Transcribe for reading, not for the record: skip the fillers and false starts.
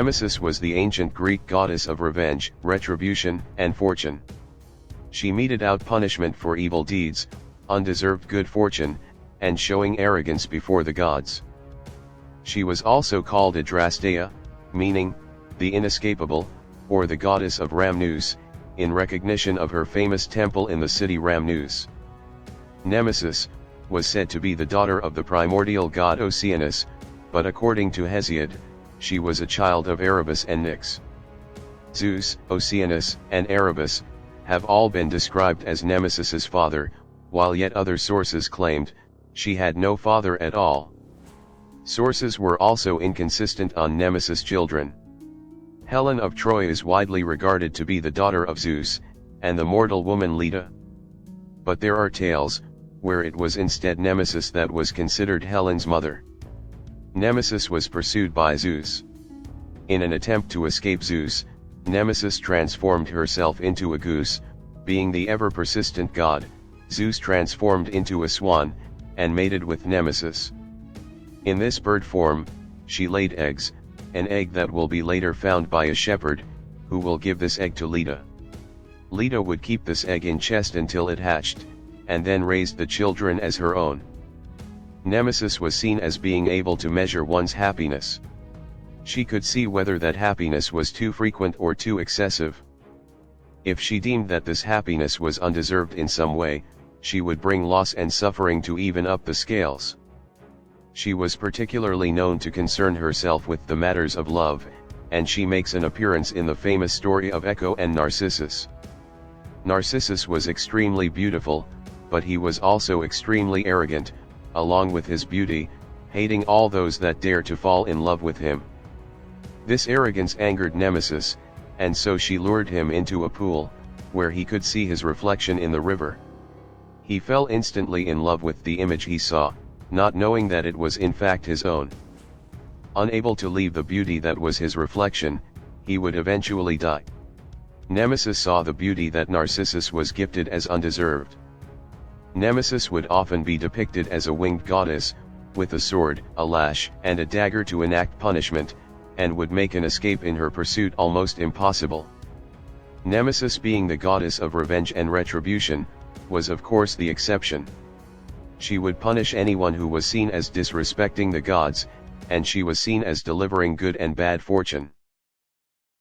Nemesis was the ancient Greek goddess of revenge, retribution, and fortune. She meted out punishment for evil deeds, undeserved good fortune, and showing arrogance before the gods. She was also called Adrasteia, meaning, the inescapable, or the goddess of Ramnus, in recognition of her famous temple in the city Ramnus. Nemesis was said to be the daughter of the primordial god Oceanus, but according to Hesiod, she was a child of Erebus and Nyx. Zeus, Oceanus, and Erebus have all been described as Nemesis's father, while yet other sources claimed she had no father at all. Sources were also inconsistent on Nemesis' children. Helen of Troy is widely regarded to be the daughter of Zeus, and the mortal woman Leda. But there are tales where it was instead Nemesis that was considered Helen's mother. Nemesis was pursued by Zeus. In an attempt to escape Zeus, Nemesis transformed herself into a goose. Being the ever-persistent god, Zeus transformed into a swan, and mated with Nemesis. In this bird form, she laid eggs, an egg that will be later found by a shepherd, who will give this egg to Leda. Leda would keep this egg in chest until it hatched, and then raised the children as her own. Nemesis was seen as being able to measure one's happiness. She could see whether that happiness was too frequent or too excessive. If she deemed that this happiness was undeserved in some way, she would bring loss and suffering to even up the scales. She was particularly known to concern herself with the matters of love, and she makes an appearance in the famous story of Echo and Narcissus. Narcissus was extremely beautiful, but he was also extremely arrogant, along with his beauty, hating all those that dare to fall in love with him. This arrogance angered Nemesis, and so she lured him into a pool, where he could see his reflection in the river. He fell instantly in love with the image he saw, not knowing that it was in fact his own. Unable to leave the beauty that was his reflection, he would eventually die. Nemesis saw the beauty that Narcissus was gifted as undeserved. Nemesis would often be depicted as a winged goddess, with a sword, a lash, and a dagger to enact punishment, and would make an escape in her pursuit almost impossible. Nemesis, being the goddess of revenge and retribution, was of course the exception. She would punish anyone who was seen as disrespecting the gods, and she was seen as delivering good and bad fortune.